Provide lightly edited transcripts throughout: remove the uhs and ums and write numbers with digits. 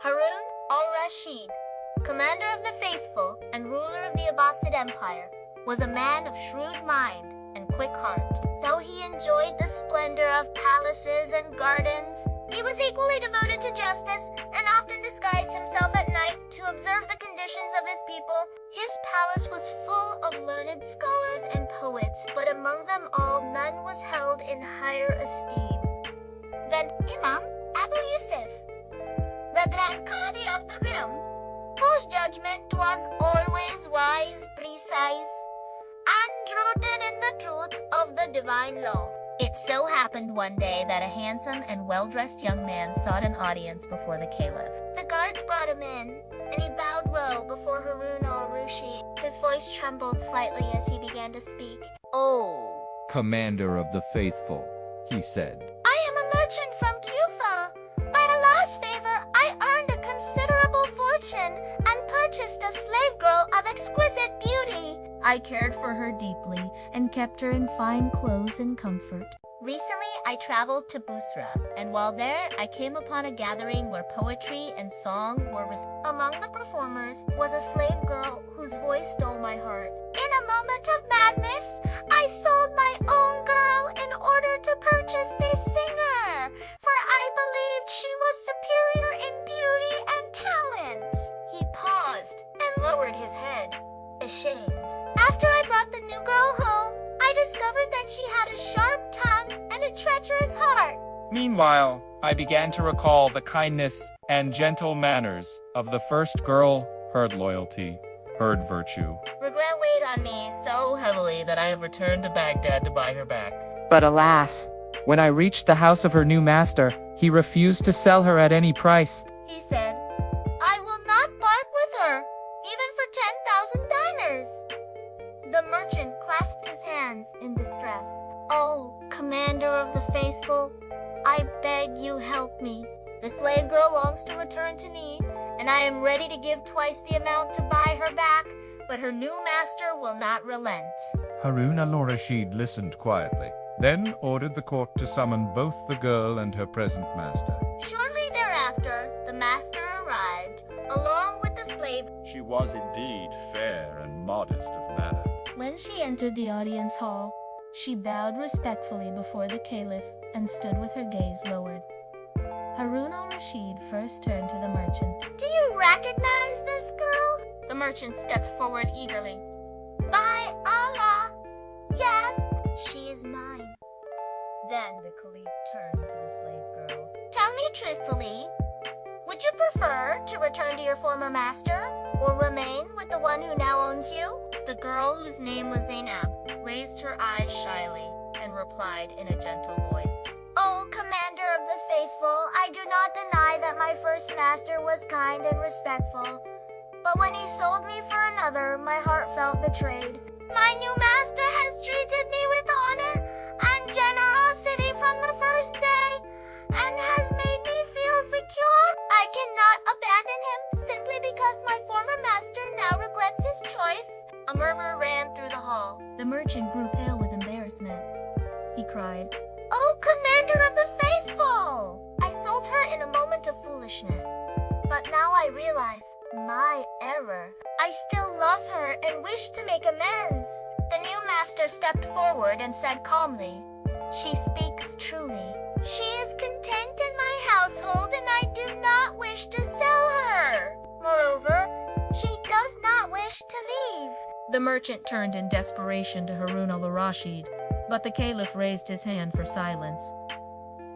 Harun al-Rashid, commander of the faithful and ruler of the Abbasid Empire, was a man of shrewd mind and quick heart. Though he enjoyed the splendor of palaces and gardens, he was equally devoted to justice and often disguised himself at night to observe the conditions of his people. His palace was full of learned scholars and poets, but among them all none was held in higher esteem than Imam Abu Yusuf, the Grand Kahani of the realm, whose judgment was always wise, precise, and rooted in the truth of the divine law. It so happened one day that a handsome and well-dressed young man sought an audience before the caliph. The guards brought him in, and he bowed low before Harun al-Rashid. His voice trembled slightly as he began to speak. "Oh, commander of the faithful," he said. "I am a merchant from Kufa. By Allah's favor, I earned a considerable fortune and purchased a slave girl of exquisite beauty. I cared for her deeply and kept her in fine clothes and comfort. Recently, I traveled to Busra, and while there, I came upon a gathering where poetry and song were recited. Among the performers was a slave girl whose voice stole my heart. In a moment of madness, I sold my own girl in order to purchase this singer, for I believed she was superior in beauty and talent." He paused and lowered his head, ashamed. "After I brought the new girl home, I discovered that she had a sharp tongue and a treacherous heart." Meanwhile, I began to recall the kindness and gentle manners of the first girl, heard loyalty, heard virtue. Regret weighed on me so heavily that I have returned to Baghdad to buy her back. But alas, when I reached the house of her new master, he refused to sell her at any price. He said, "I will not part with her, even for 10,000 dinars." The merchant clasped his hands in distress. "Oh, commander of the faithful, I beg you help me. The slave girl longs to return to me, and I am ready to give twice the amount to buy her back, but her new master will not relent." Harun al-Rashid listened quietly, then ordered the court to summon both the girl and her present master. Shortly thereafter, the master arrived, along with the slave. She was indeed fair and modest of manner. When she entered the audience hall, she bowed respectfully before the caliph and stood with her gaze lowered. Harun al-Rashid first turned to the merchant. "Do you recognize this girl?" The merchant stepped forward eagerly. "By Allah, yes, she is mine." Then the caliph turned to the slave girl. "Tell me truthfully, would you prefer to return to your former master, or remain with the one who now owns you?" The girl, whose name was Zainab, raised her eyes shyly and replied in a gentle voice, "Oh, commander of the faithful, I do not deny that my first master was kind and respectful. But when he sold me for another, my heart felt betrayed. My new master has treated me with honor and generosity from the first day, and has made me feel secure. I cannot abandon him simply because my former master now regrets his choice." A murmur ran through the hall. The merchant grew pale with embarrassment. He cried, "Oh, commander of the faithful! I sold her in a moment of foolishness, but now I realize my error. I still love her and wish to make amends." The new master stepped forward and said calmly, "She speaks truly. She is content in my household, and I do not wish to sell her. Moreover, she does not wish to leave." The merchant turned in desperation to Harun al-Rashid, but the caliph raised his hand for silence.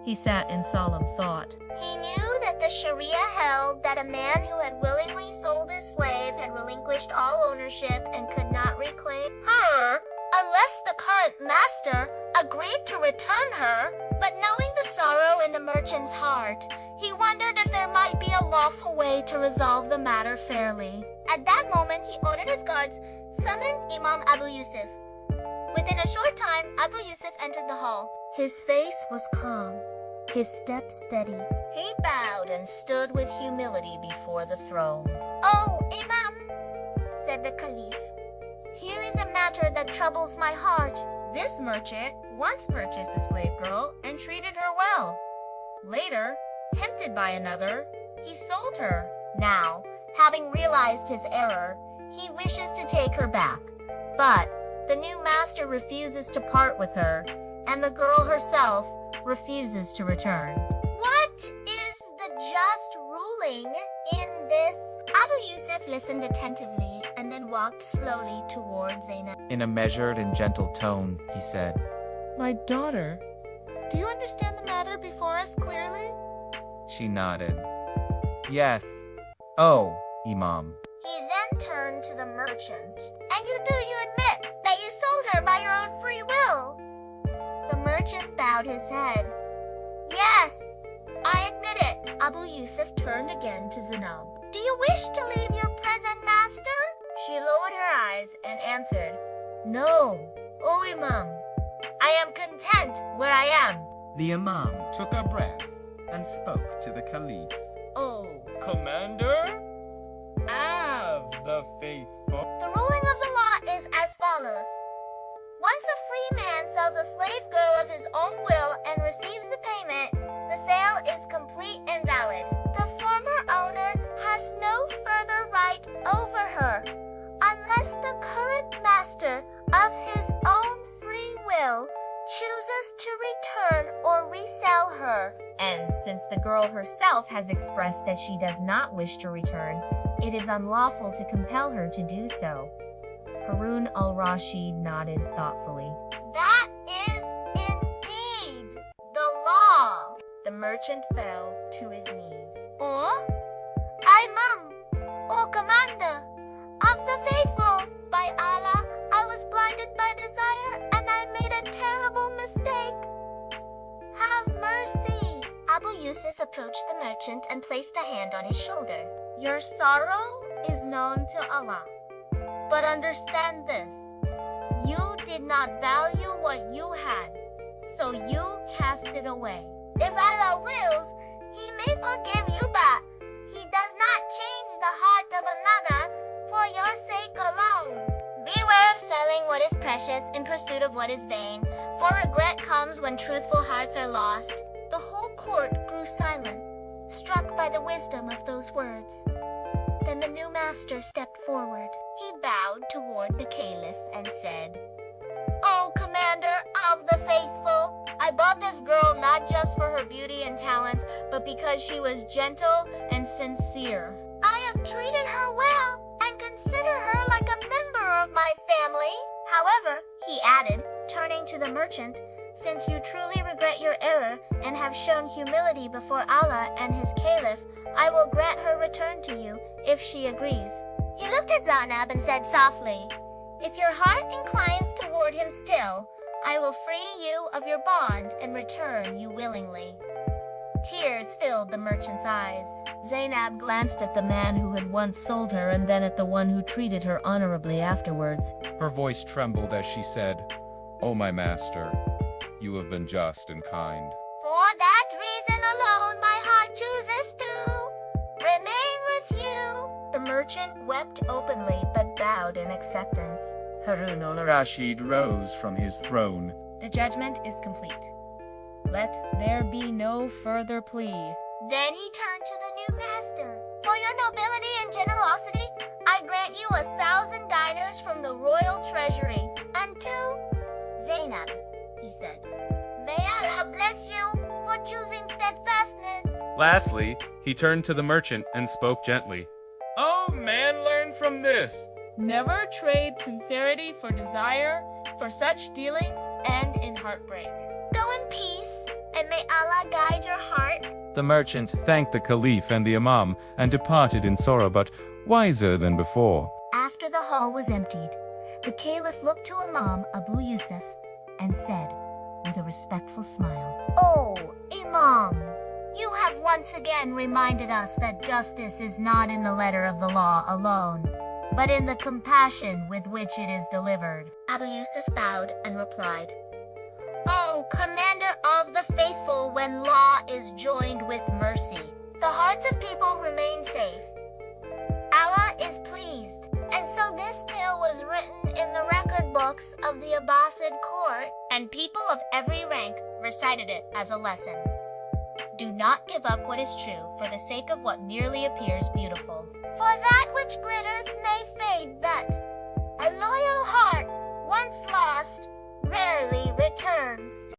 He sat in solemn thought. He knew that the Sharia held that a man who had willingly sold his slave had relinquished all ownership and could not reclaim her unless the current master agreed to return her. But knowing the sorrow in the merchant's heart, he wondered if there might be a lawful way to resolve the matter fairly. At that moment, he ordered his guards, "Summon Imam Abu Yusuf." Within a short time, Abu Yusuf entered the hall. His face was calm, his steps steady. He bowed and stood with humility before the throne. "Oh, Imam," said the caliph, "here is a matter that troubles my heart." This merchant once purchased a slave girl and treated her well. Later, tempted by another, He sold her. Now, having realized his error, he wishes to take her back. But the new master refuses to part with her, and the girl herself refuses to return. What is the just ruling in this? Abu Yusuf listened attentively and then walked slowly towards Zainab. In a measured and gentle tone, he said, My daughter, do you understand the matter before us clearly? She nodded. Yes. Oh, Imam. He then turned to the merchant. And you admit that you sold her by your own free will? The merchant bowed his head. Yes, I admit it. Abu Yusuf turned again to Zainab. Do you wish to leave your present master? She lowered her eyes and answered, No, O Imam. I am content where I am. The Imam took a breath and spoke to the Caliph. Oh, Commander of the faithful. The ruling of the law is as follows. Once a free man sells a slave girl of his own will and receives the payment, the sale is complete and valid. The former owner has no further right over her, unless the current master of his own free will chooses to return or resell her. And since the girl herself has expressed that she does not wish to return, it is unlawful to compel her to do so. Harun al-Rashid nodded thoughtfully. That is indeed the law. The merchant fell to his knees. Oh, Imam, O Commander of the Faithful, by Allah, I was blinded by desire and I made a terrible mistake. Have mercy. Abu Yusuf approached the merchant and placed a hand on his shoulder. Your sorrow is known to Allah. But understand this, you did not value what you had, so you cast it away. If Allah wills, He may forgive you, but He does not change the heart of another for your sake alone. Beware of selling what is precious in pursuit of what is vain, for regret comes when truthful hearts are lost. The whole court grew silent, struck by the wisdom of those words. Then the new master stepped forward. He bowed toward the caliph and said, O Commander of the Faithful, I bought this girl not just for her beauty and talents, but because she was gentle and sincere. I have treated her well and consider her like a member of my family. However, he added, turning to the merchant, since you truly regret your error and have shown humility before Allah and his caliph, I will grant her return to you if she agrees. He looked at Zainab and said softly, If your heart inclines toward him still, I will free you of your bond and return you willingly. Tears filled the merchant's eyes. Zainab glanced at the man who had once sold her and then at the one who treated her honorably afterwards. Her voice trembled as she said, O my master, you have been just and kind. For that reason alone, my heart chooses to remain with you. The merchant wept openly but bowed in acceptance. Harun al-Rashid rose from his throne. The judgment is complete. Let there be no further plea. Then he turned to the new master. For your nobility and generosity, I grant you 1,000 dinars from the royal treasury. And to Zainab, he said, May Allah bless you for choosing steadfastness. Lastly, he turned to the merchant and spoke gently. Oh, man, learn from this. Never trade sincerity for desire, for such dealings end in heartbreak. Go in peace, and may Allah guide your heart. The merchant thanked the Caliph and the Imam and departed in sorrow, but wiser than before. After the hall was emptied, the caliph looked to Imam Abu Yusuf and said, with a respectful smile, Oh, Imam, you have once again reminded us that justice is not in the letter of the law alone, but in the compassion with which it is delivered. Abu Yusuf bowed and replied, O Commander of the Faithful, when law is joined with mercy, the hearts of people remain safe. Allah is pleased, and so this tale was written in the record books of the Abbasid court, and people of every rank recited it as a lesson. Do not give up what is true for the sake of what merely appears beautiful. For that which glitters may fade, but a loyal heart, once lost, rarely returns.